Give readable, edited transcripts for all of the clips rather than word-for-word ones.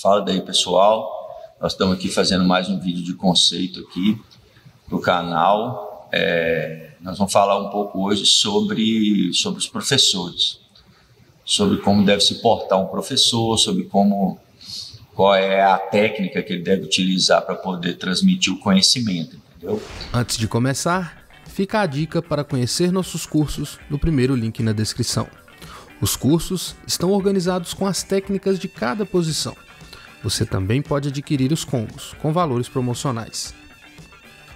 Fala daí, pessoal. Nós estamos aqui fazendo mais um vídeo de conceito aqui do canal. Nós vamos falar um pouco hoje sobre os professores, sobre como deve se portar um professor, sobre qual é a técnica que ele deve utilizar para poder transmitir o conhecimento, entendeu? Antes de começar, fica a dica para conhecer nossos cursos no primeiro link na descrição. Os cursos estão organizados com as técnicas de cada posição. Você também pode adquirir os combos, com valores promocionais.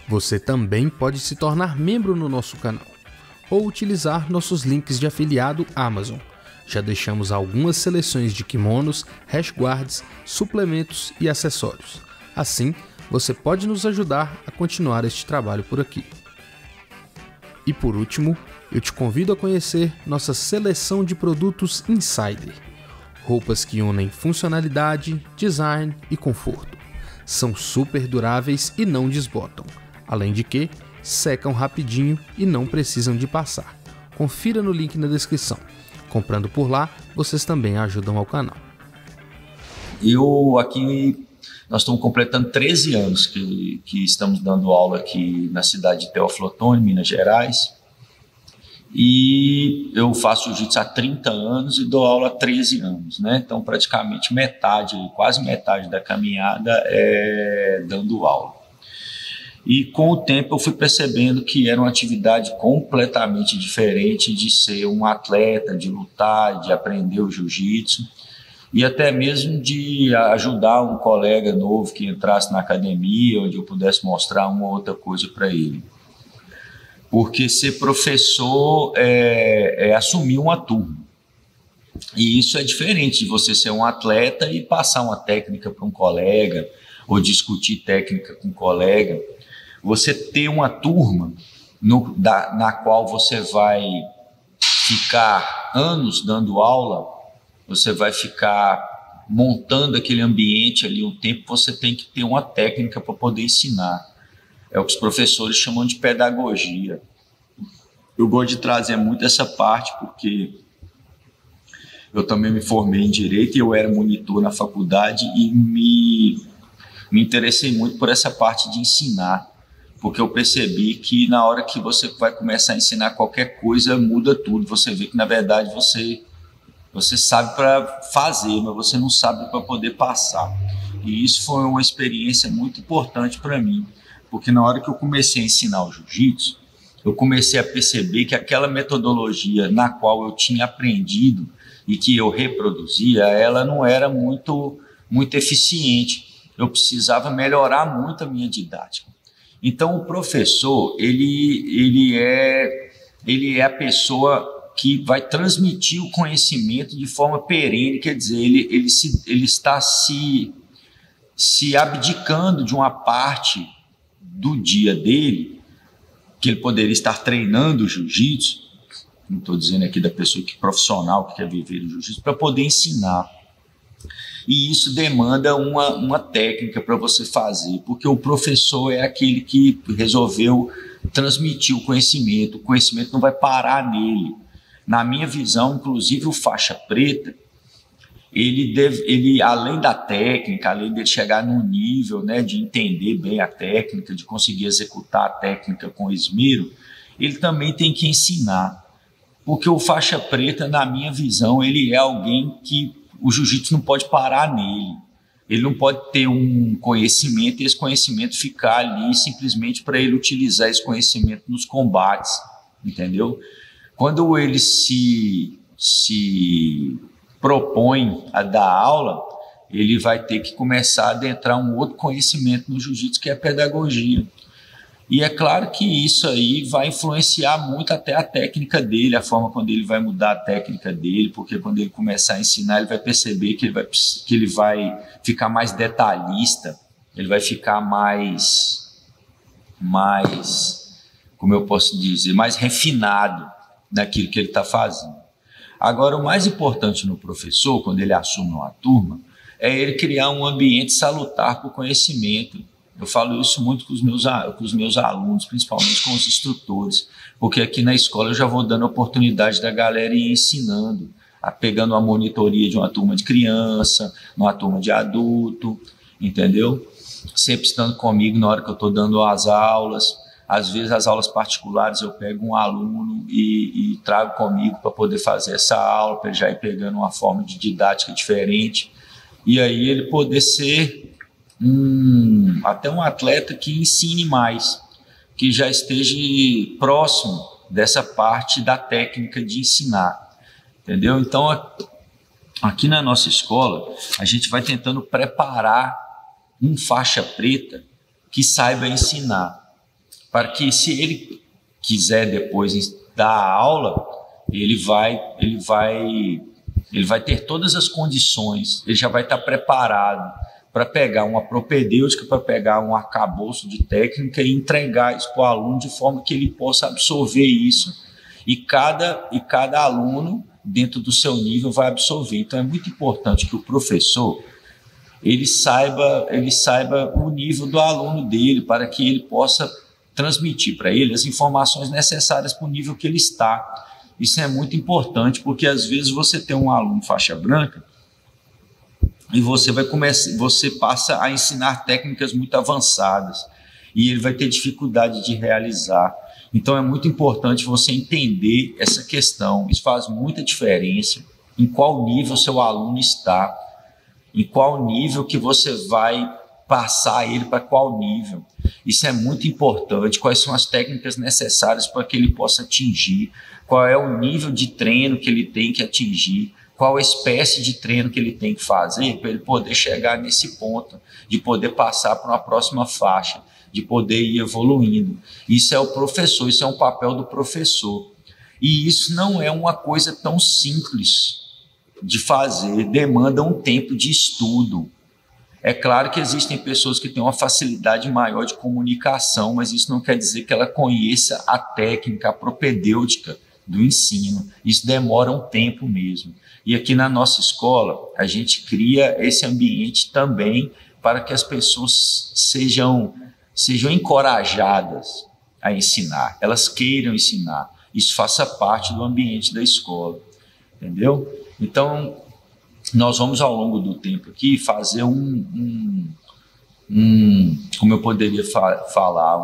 Você também pode se tornar membro no nosso canal, ou utilizar nossos links de afiliado Amazon. Já deixamos algumas seleções de kimonos, hashguards, suplementos e acessórios. Assim, você pode nos ajudar a continuar este trabalho por aqui. E por último, eu te convido a conhecer nossa seleção de produtos Insider. Roupas que unem funcionalidade, design e conforto. São super duráveis e não desbotam. Além de que, secam rapidinho e não precisam de passar. Confira no link na descrição. Comprando por lá, vocês também ajudam ao canal. Nós estamos completando 13 anos que estamos dando aula aqui na cidade de Teófilo Otoni, Minas Gerais. E eu faço jiu-jitsu há 30 anos e dou aula há 13 anos, né? Então, praticamente quase metade da caminhada é dando aula. E com o tempo eu fui percebendo que era uma atividade completamente diferente de ser um atleta, de lutar, de aprender o jiu-jitsu e até mesmo de ajudar um colega novo que entrasse na academia, onde eu pudesse mostrar uma ou outra coisa para ele. Porque ser professor é assumir uma turma. E isso é diferente de você ser um atleta e passar uma técnica para um colega ou discutir técnica com um colega. Você ter uma turma na qual você vai ficar anos dando aula, você vai ficar montando aquele ambiente ali um tempo, você tem que ter uma técnica para poder ensinar. É o que os professores chamam de pedagogia. Eu gosto de trazer muito essa parte porque eu também me formei em Direito e eu era monitor na faculdade e me interessei muito por essa parte de ensinar. Porque eu percebi que na hora que você vai começar a ensinar qualquer coisa, muda tudo. Você vê que, na verdade, você sabe para fazer, mas você não sabe para poder passar. E isso foi uma experiência muito importante para mim. Porque na hora que eu comecei a ensinar o jiu-jitsu, eu comecei a perceber que aquela metodologia na qual eu tinha aprendido e que eu reproduzia, ela não era muito eficiente. Eu precisava melhorar muito a minha didática. Então, o professor, ele é a pessoa que vai transmitir o conhecimento de forma perene, quer dizer, ele está se abdicando de uma parte do dia dele, que ele poderia estar treinando o jiu-jitsu, não estou dizendo aqui da pessoa profissional que quer viver o jiu-jitsu, para poder ensinar. E isso demanda uma técnica para você fazer, porque o professor é aquele que resolveu transmitir o conhecimento não vai parar nele. Na minha visão, inclusive o faixa preta, ele além da técnica, além de chegar num nível, né, de entender bem a técnica, de conseguir executar a técnica com esmero, ele também tem que ensinar. Porque o faixa preta, na minha visão, ele é alguém que o jiu-jitsu não pode parar nele. Ele não pode ter um conhecimento e esse conhecimento ficar ali simplesmente para ele utilizar esse conhecimento nos combates, entendeu? Quando ele se propõe a dar aula, ele vai ter que começar a adentrar um outro conhecimento no jiu-jitsu, que é a pedagogia. E é claro que isso aí vai influenciar muito até a técnica dele, a forma quando ele vai mudar a técnica dele, porque quando ele começar a ensinar, ele vai perceber que ele vai ficar mais detalhista, ele vai ficar mais, como eu posso dizer, mais refinado naquilo que ele está fazendo. Agora, o mais importante no professor, quando ele assume uma turma, é ele criar um ambiente salutar para o conhecimento. Eu falo isso muito com os meus alunos, principalmente com os instrutores, porque aqui na escola eu já vou dando a oportunidade da galera ir ensinando. pegando uma monitoria de uma turma de criança, uma turma de adulto, entendeu? Sempre estando comigo na hora que eu estou dando as aulas. Às vezes as aulas particulares eu pego um aluno e trago comigo para poder fazer essa aula, para ele já ir pegando uma forma de didática diferente, e aí ele poder ser até um atleta que ensine mais, que já esteja próximo dessa parte da técnica de ensinar, entendeu? Então, aqui na nossa escola, a gente vai tentando preparar um faixa preta que saiba ensinar, para que, se ele quiser depois dar a aula, ele vai ter todas as condições, ele já vai estar preparado para pegar uma propedêutica, para pegar um arcabouço de técnica e entregar isso para o aluno de forma que ele possa absorver isso. E cada aluno, dentro do seu nível, vai absorver. Então, é muito importante que o professor ele saiba o nível do aluno dele, para que ele possa transmitir para ele as informações necessárias para o nível que ele está. Isso é muito importante, porque às vezes você tem um aluno faixa branca e você passa a ensinar técnicas muito avançadas e ele vai ter dificuldade de realizar. Então é muito importante você entender essa questão. Isso faz muita diferença em qual nível seu aluno está, em qual nível que você vai passar ele para qual nível. Isso é muito importante. Quais são as técnicas necessárias para que ele possa atingir, qual é o nível de treino que ele tem que atingir, qual a espécie de treino que ele tem que fazer para ele poder chegar nesse ponto, de poder passar para uma próxima faixa, de poder ir evoluindo. Isso é o professor, isso é um papel do professor. E isso não é uma coisa tão simples de fazer, demanda um tempo de estudo. É claro que existem pessoas que têm uma facilidade maior de comunicação, mas isso não quer dizer que ela conheça a técnica, a propedêutica do ensino. Isso demora um tempo mesmo. E aqui na nossa escola, a gente cria esse ambiente também para que as pessoas sejam encorajadas a ensinar, elas queiram ensinar. Isso faça parte do ambiente da escola, entendeu? Então, nós vamos ao longo do tempo aqui fazer como eu poderia falar,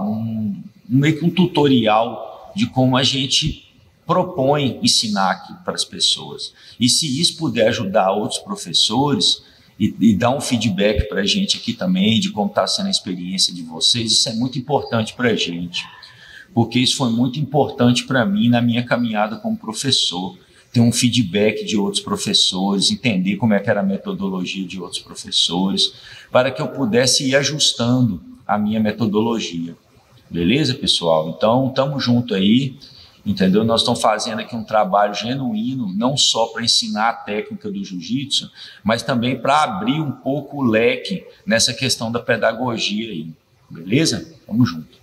meio que um tutorial de como a gente propõe ensinar aqui para as pessoas. E se isso puder ajudar outros professores e dar um feedback para a gente aqui também de como está sendo a experiência de vocês, isso é muito importante para a gente, porque isso foi muito importante para mim na minha caminhada como professor, ter um feedback de outros professores, entender como é que era a metodologia de outros professores, para que eu pudesse ir ajustando a minha metodologia. Beleza, pessoal? Então, estamos juntos aí, entendeu? Nós estamos fazendo aqui um trabalho genuíno, não só para ensinar a técnica do jiu-jitsu, mas também para abrir um pouco o leque nessa questão da pedagogia aí. Beleza? Tamo junto.